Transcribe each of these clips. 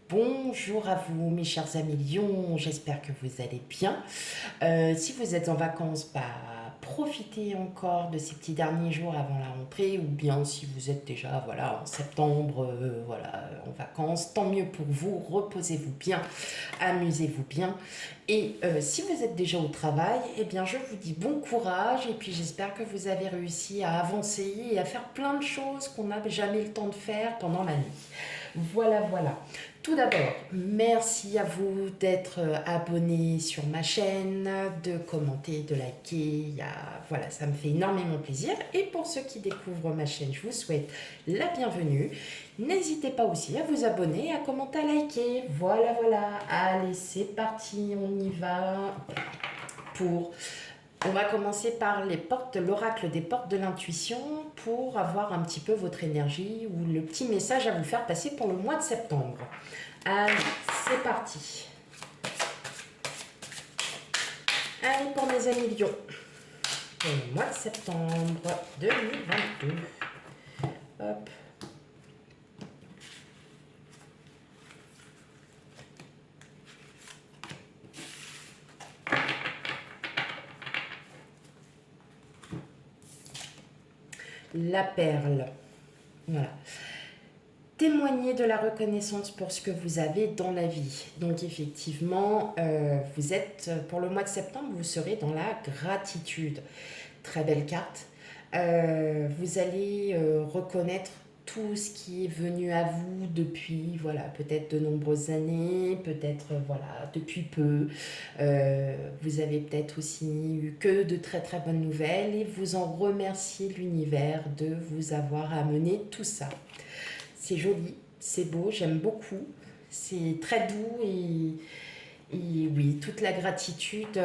Bonjour à vous mes chers amis Lions, j'espère que vous allez bien. Si vous êtes en vacances, profitez encore de ces petits derniers jours avant la rentrée, ou bien si vous êtes déjà en septembre en vacances, tant mieux pour vous, reposez-vous bien, amusez-vous bien. Et si vous êtes déjà au travail, eh bien je vous dis bon courage et puis j'espère que vous avez réussi à avancer et à faire plein de choses qu'on n'a jamais le temps de faire pendant l'année. Voilà. Tout d'abord, merci à vous d'être abonné sur ma chaîne, de commenter, de liker. Voilà, ça me fait énormément plaisir. Et pour ceux qui découvrent ma chaîne, je vous souhaite la bienvenue. N'hésitez pas aussi à vous abonner, à commenter, à liker. Voilà. Allez, c'est parti, on y va pour... On va commencer par les portes, l'oracle des portes de l'intuition pour avoir un petit peu votre énergie ou le petit message à vous faire passer pour le mois de septembre. Allez, c'est parti. Allez pour mes amis Lions. Pour le mois de septembre 2022. Hop. La perle. Voilà. Témoignez de la reconnaissance pour ce que vous avez dans la vie. Donc effectivement, vous êtes, pour le mois de septembre, vous serez dans la gratitude. Très belle carte. Vous allez reconnaître tout ce qui est venu à vous depuis, peut-être de nombreuses années, peut-être, depuis peu. Vous avez peut-être aussi eu que de très très bonnes nouvelles et vous en remerciez l'univers de vous avoir amené tout ça. C'est joli, c'est beau, j'aime beaucoup. C'est très doux et oui, toute la gratitude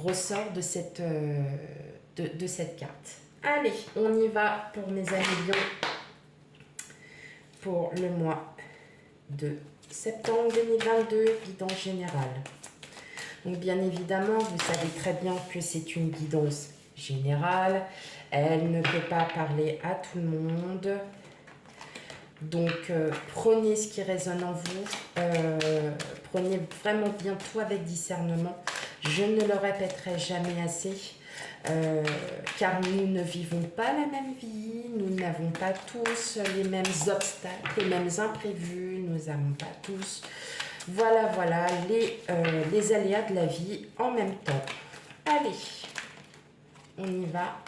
ressort de de cette carte. Allez, on y va pour mes amis Lions pour le mois de septembre 2022, guidance générale. Donc bien évidemment, vous savez très bien que c'est une guidance générale. Elle ne peut pas parler à tout le monde. Donc prenez ce qui résonne en vous, prenez vraiment bien tout avec discernement. Je ne le répéterai jamais assez, car nous ne vivons pas la même vie, nous n'avons pas tous les mêmes obstacles, les mêmes imprévus, nous n'avons pas tous, les aléas de la vie en même temps. Allez, on y va.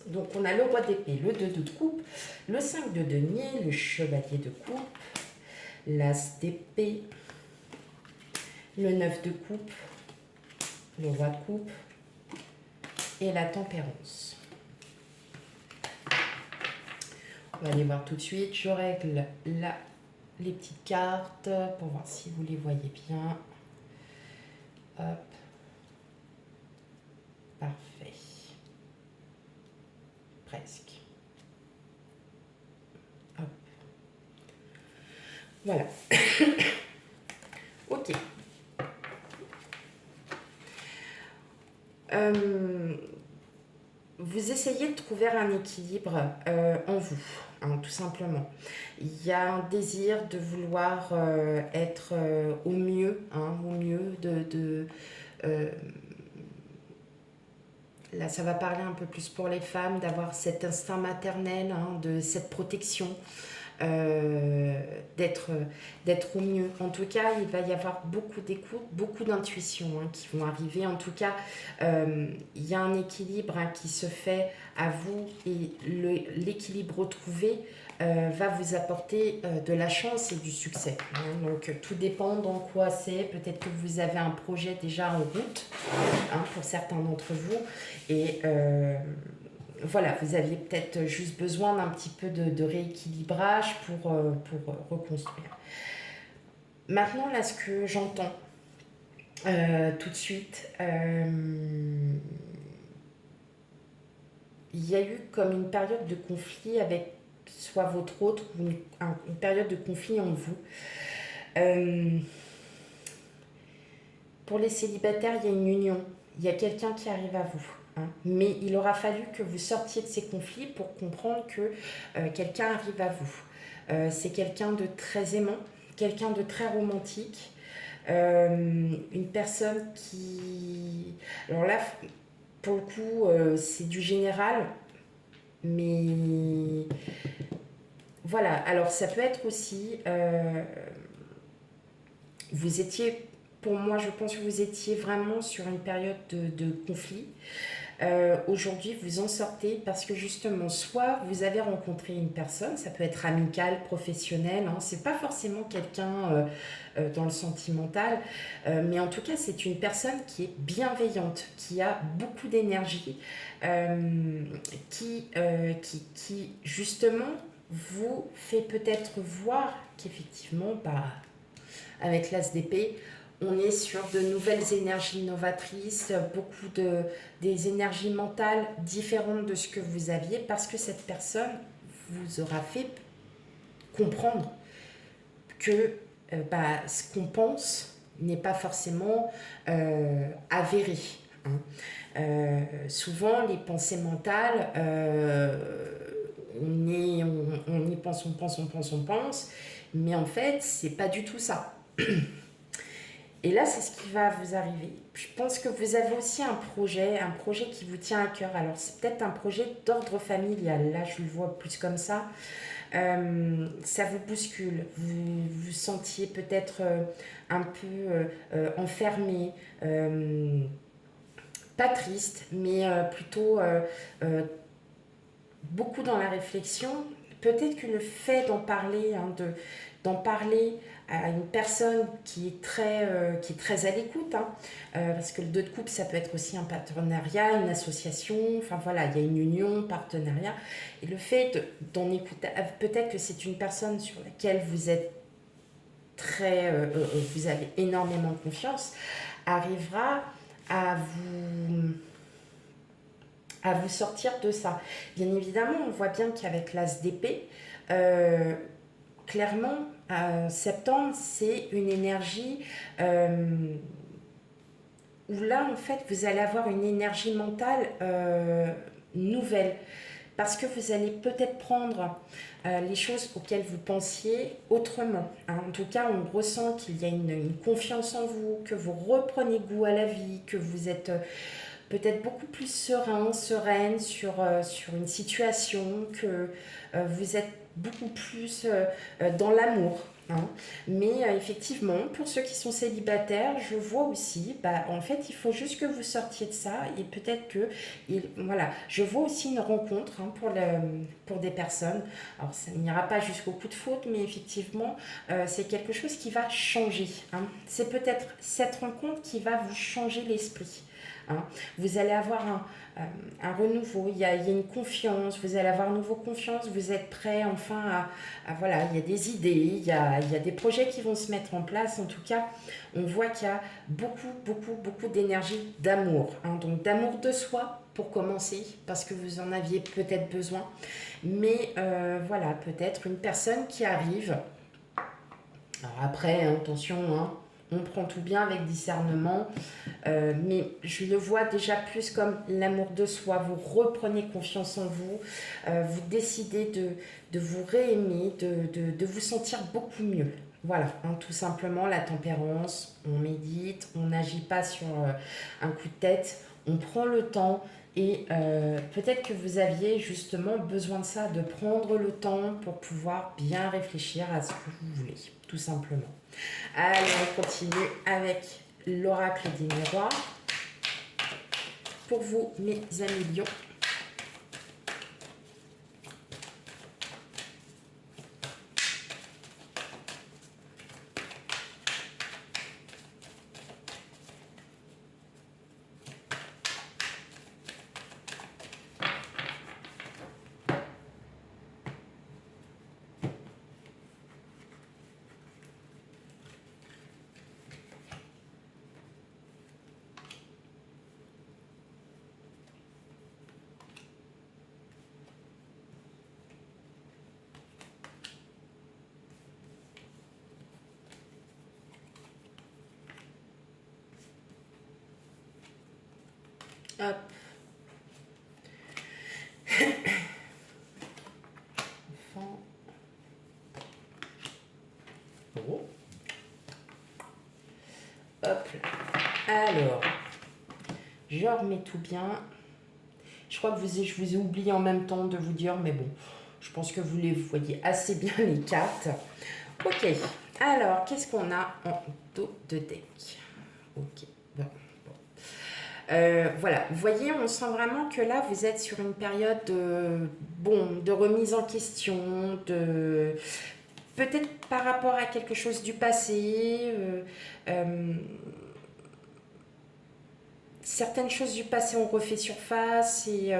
Donc on a le roi d'épée, le 2 de coupe, le 5 de denier, le chevalier de coupe, l'as d'épée, le 9 de coupe, le roi de coupe et la tempérance. On va aller voir tout de suite. Je règle les petites cartes pour voir si vous les voyez bien. Hop. Parfait. Presque. Hop. Voilà. Ok. Vous essayez de trouver un équilibre en vous, hein, tout simplement. Il y a un désir de vouloir être au mieux, là, ça va parler un peu plus pour les femmes, d'avoir cet instinct maternel, hein, de cette protection, d'être au mieux. En tout cas, il va y avoir beaucoup d'écoute, beaucoup d'intuition qui vont arriver. En tout cas, il y a un équilibre qui se fait à vous et l'équilibre retrouvé va vous apporter de la chance et du succès. Donc, tout dépend dans quoi c'est. Peut-être que vous avez un projet déjà en route pour certains d'entre vous et vous aviez peut-être juste besoin d'un petit peu de rééquilibrage pour reconstruire. Maintenant, là, ce que j'entends tout de suite, il y a eu comme une période de conflit avec soit votre autre ou une période de conflit en vous. Euh, pour les célibataires, il y a une union, il y a quelqu'un qui arrive à vous. Hein. Mais il aura fallu que vous sortiez de ces conflits pour comprendre que quelqu'un arrive à vous. C'est quelqu'un de très aimant, quelqu'un de très romantique, une personne qui... Alors là, pour le coup, c'est du général, mais voilà. Alors ça peut être aussi, vous étiez, pour moi, je pense que vous étiez vraiment sur une période de conflit. Aujourd'hui, vous en sortez parce que justement, soit vous avez rencontré une personne, ça peut être amical, professionnel, hein, c'est pas forcément quelqu'un dans le sentimental, mais en tout cas, c'est une personne qui est bienveillante, qui a beaucoup d'énergie, qui justement vous fait peut-être voir qu'effectivement, bah, avec l'As d'épée, on est sur de nouvelles énergies novatrices, des énergies mentales différentes de ce que vous aviez, parce que cette personne vous aura fait comprendre que ce qu'on pense n'est pas forcément avéré. Hein. Souvent, les pensées mentales, on y pense, on pense, mais en fait, c'est pas du tout ça. Et là, c'est ce qui va vous arriver. Je pense que vous avez aussi un projet qui vous tient à cœur. Alors, c'est peut-être un projet d'ordre familial. Là, je le vois plus comme ça. Ça vous bouscule. Vous vous sentiez peut-être un peu enfermé. Pas triste, mais plutôt beaucoup dans la réflexion. Peut-être que le fait d'en parler, d'en parler à une personne qui est très à l'écoute, hein, parce que le 2 de coupe, ça peut être aussi un partenariat, une association, enfin voilà, il y a une union, partenariat. Et le fait d'en écouter, peut-être que c'est une personne sur laquelle vous êtes vous avez énormément confiance, arrivera à vous sortir de ça. Bien évidemment, on voit bien qu'avec l'As d'épée, clairement, septembre, c'est une énergie où là, en fait, vous allez avoir une énergie mentale nouvelle. Parce que vous allez peut-être prendre les choses auxquelles vous pensiez autrement. Hein. En tout cas, on ressent qu'il y a une confiance en vous, que vous reprenez goût à la vie, que vous êtes peut-être beaucoup plus sereine sur une situation, que vous êtes beaucoup plus dans l'amour. Hein. Mais effectivement, pour ceux qui sont célibataires, je vois aussi, bah, en fait, il faut juste que vous sortiez de ça et peut-être que, voilà, je vois aussi une rencontre hein, pour des personnes. Alors, ça n'ira pas jusqu'au coup de foudre, mais effectivement, c'est quelque chose qui va changer. Hein. C'est peut-être cette rencontre qui va vous changer l'esprit. Hein. Vous allez avoir un renouveau, il y a une confiance, vous allez avoir nouveau confiance, vous êtes prêt enfin voilà, il y a des idées, il y a des projets qui vont se mettre en place. En tout cas, on voit qu'il y a beaucoup d'énergie, d'amour. Hein. Donc d'amour de soi pour commencer, parce que vous en aviez peut-être besoin. Mais voilà, peut-être une personne qui arrive. Alors après, attention, hein, on prend tout bien avec discernement. Mais je le vois déjà plus comme l'amour de soi. Vous reprenez confiance en vous, vous décidez de vous réaimer, de vous sentir beaucoup mieux. Voilà, hein, tout simplement la tempérance, on médite, on n'agit pas sur un coup de tête, on prend le temps et peut-être que vous aviez justement besoin de ça, de prendre le temps pour pouvoir bien réfléchir à ce que vous voulez, tout simplement. Allez, on continue avec l'oracle des miroirs. Pour vous, mes amis lions. Hop. Enfant. Oh. Hop là. Alors, je remets tout bien. Je crois que je vous ai oublié en même temps de vous dire, mais bon, je pense que vous les voyez assez bien les cartes. Ok, alors, qu'est-ce qu'on a en dos de deck? Ok, bon. Voilà, vous voyez, on sent vraiment que là, vous êtes sur une période de remise en question, peut-être par rapport à quelque chose du passé, certaines choses du passé ont refait surface et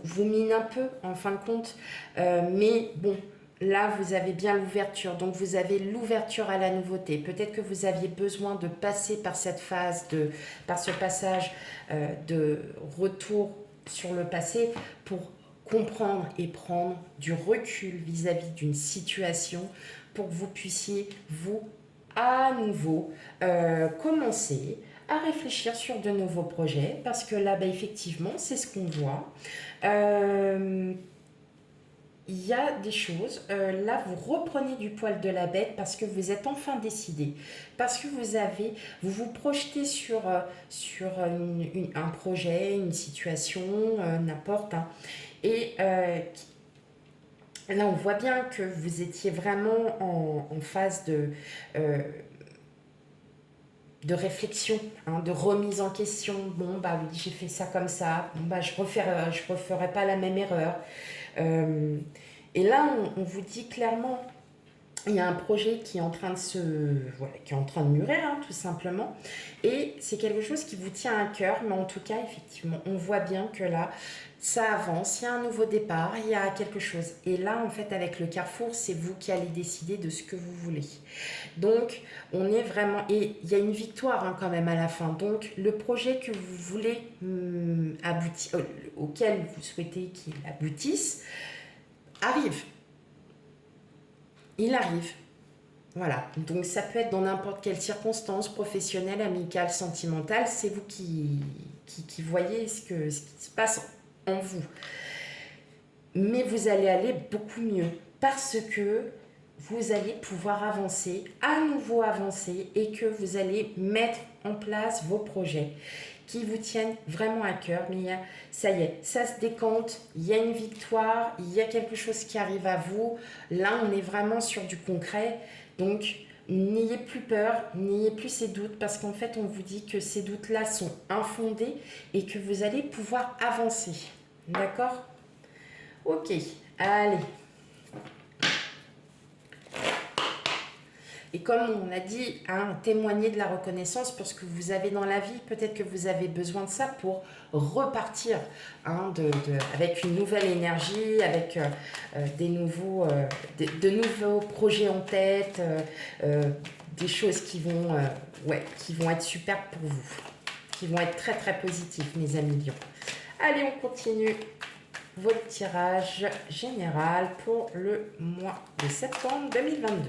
vous mine un peu en fin de compte. Mais bon, là, vous avez bien l'ouverture. Donc, vous avez l'ouverture à la nouveauté. Peut-être que vous aviez besoin de passer par cette phase, par ce passage de retour sur le passé pour comprendre et prendre du recul vis-à-vis d'une situation pour que vous puissiez, vous, à nouveau, commencer à réfléchir sur de nouveaux projets parce que là, bah, effectivement, c'est ce qu'on voit. Il y a des choses, là vous reprenez du poil de la bête parce que vous êtes enfin décidé, parce que vous vous projetez sur un projet, une situation, n'importe, hein. Et là on voit bien que vous étiez vraiment en phase euh, de réflexion, hein, de remise en question. Bon, bah oui, j'ai fait ça comme ça. Bon, bah je referai pas la même erreur. Euh, et là, on vous dit clairement, il y a un projet qui est en train de qui est en train de mûrir, hein, tout simplement. Et c'est quelque chose qui vous tient à cœur, mais en tout cas, effectivement, on voit bien que là, ça avance, il y a un nouveau départ, il y a quelque chose. Et là, en fait, avec le carrefour, c'est vous qui allez décider de ce que vous voulez. Donc, on est vraiment... Et il y a une victoire, hein, quand même à la fin. Donc, le projet que vous voulez aboutir, auquel vous souhaitez qu'il aboutisse, arrive. Il arrive. Voilà. Donc, ça peut être dans n'importe quelle circonstance, professionnelle, amicale, sentimentale. C'est vous qui voyez ce qui se passe en vous. Mais vous allez aller beaucoup mieux parce que vous allez pouvoir avancer, à nouveau avancer, et que vous allez mettre en place vos projets qui vous tiennent vraiment à cœur. Mais ça y est, ça se décante, il y a une victoire, il y a quelque chose qui arrive à vous. Là, on est vraiment sur du concret. Donc, n'ayez plus peur, n'ayez plus ces doutes, parce qu'en fait, on vous dit que ces doutes-là sont infondés et que vous allez pouvoir avancer. D'accord? Ok, allez. Et comme on a dit, hein, témoigner de la reconnaissance pour ce que vous avez dans la vie. Peut-être que vous avez besoin de ça pour repartir, hein, avec une nouvelle énergie, avec de nouveaux projets en tête, des choses qui vont être super pour vous, qui vont être très très positifs, mes amis Lions. Allez, on continue votre tirage général pour le mois de septembre 2022.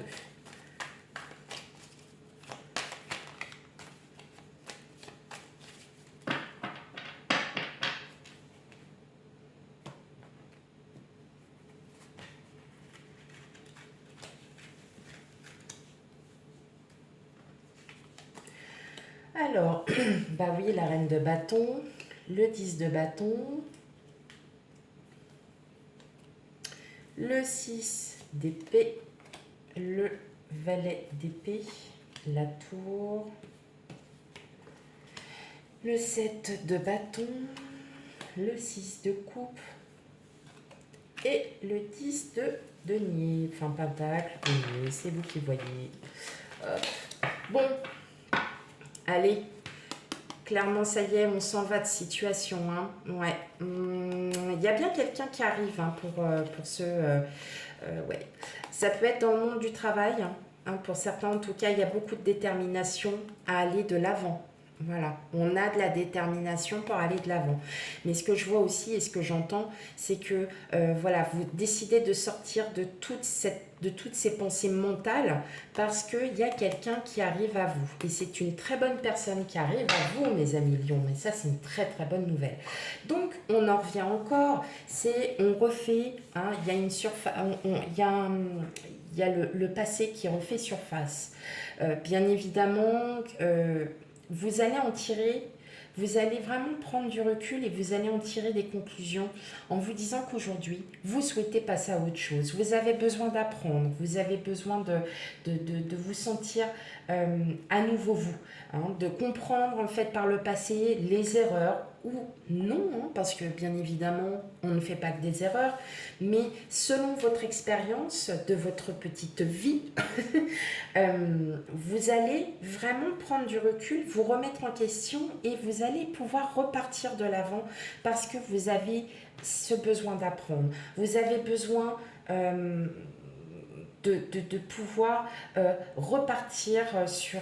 Alors, bah oui, la reine de bâton, le 10 de bâton, le 6 d'épée, le valet d'épée, la tour, le 7 de bâton, le 6 de coupe et le 10 de denier, enfin pentacle, denier, c'est vous qui voyez. Bon, allez, clairement, ça y est, on s'en va de situation. Hein. Ouais. Il y a bien quelqu'un qui arrive, hein, pour ce... ouais. Ça peut être dans le monde du travail. Hein, pour certains, en tout cas, il y a beaucoup de détermination à aller de l'avant. Voilà, on a de la détermination pour aller de l'avant. Mais ce que je vois aussi et ce que j'entends, c'est que voilà, vous décidez de sortir de toutes ces pensées mentales parce qu'il y a quelqu'un qui arrive à vous. Et c'est une très bonne personne qui arrive à vous, mes amis lions. Et ça, c'est une très très bonne nouvelle. Donc, on en revient encore. On refait, hein, il y a une surface, il y a le passé qui refait surface. Bien évidemment, vous allez en tirer, vous allez vraiment prendre du recul et vous allez en tirer des conclusions en vous disant qu'aujourd'hui, vous souhaitez passer à autre chose. Vous avez besoin d'apprendre, vous avez besoin de vous sentir à nouveau vous, hein, de comprendre en fait par le passé les erreurs ou non, hein, parce que bien évidemment, on ne fait pas que des erreurs, mais selon votre expérience de votre petite vie, vous allez vraiment prendre du recul, vous remettre en question et vous allez pouvoir repartir de l'avant parce que vous avez ce besoin d'apprendre. Vous avez besoin de pouvoir repartir sur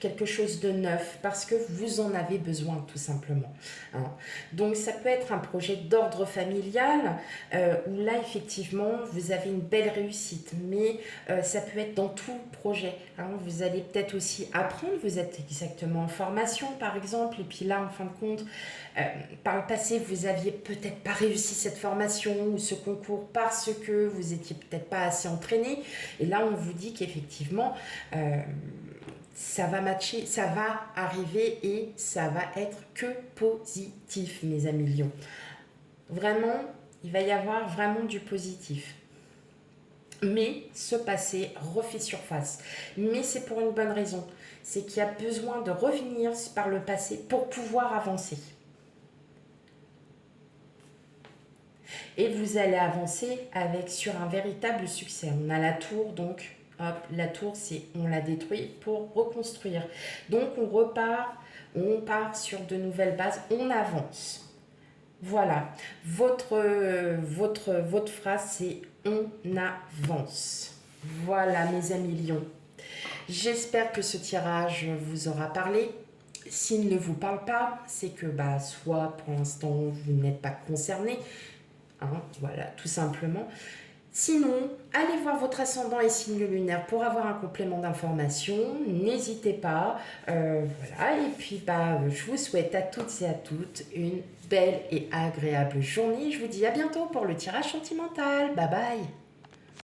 quelque chose de neuf parce que vous en avez besoin tout simplement, hein. Donc ça peut être un projet d'ordre familial où là effectivement vous avez une belle réussite, mais ça peut être dans tout projet, hein. Vous allez peut-être aussi apprendre, vous êtes exactement en formation par exemple, et puis là en fin de compte par le passé vous aviez peut-être pas réussi cette formation ou ce concours parce que vous étiez peut-être pas assez entraîné, et là on vous dit qu'effectivement ça va matcher, ça va arriver et ça va être que positif, mes amis lions. Vraiment, il va y avoir vraiment du positif. Mais ce passé refait surface. Mais c'est pour une bonne raison. C'est qu'il y a besoin de revenir par le passé pour pouvoir avancer. Et vous allez avancer sur un véritable succès. On a la tour, donc hop, la tour, c'est on la détruit pour reconstruire. Donc on part sur de nouvelles bases, on avance. Voilà, votre phrase, c'est on avance. Voilà, mes amis lions. J'espère que ce tirage vous aura parlé. S'il ne vous parle pas, c'est que soit pour l'instant vous n'êtes pas concerné, hein, voilà, tout simplement. Sinon, allez voir votre ascendant et signe lunaire pour avoir un complément d'information. N'hésitez pas. Voilà. Et puis, je vous souhaite à toutes et à toutes une belle et agréable journée. Je vous dis à bientôt pour le tirage sentimental. Bye bye.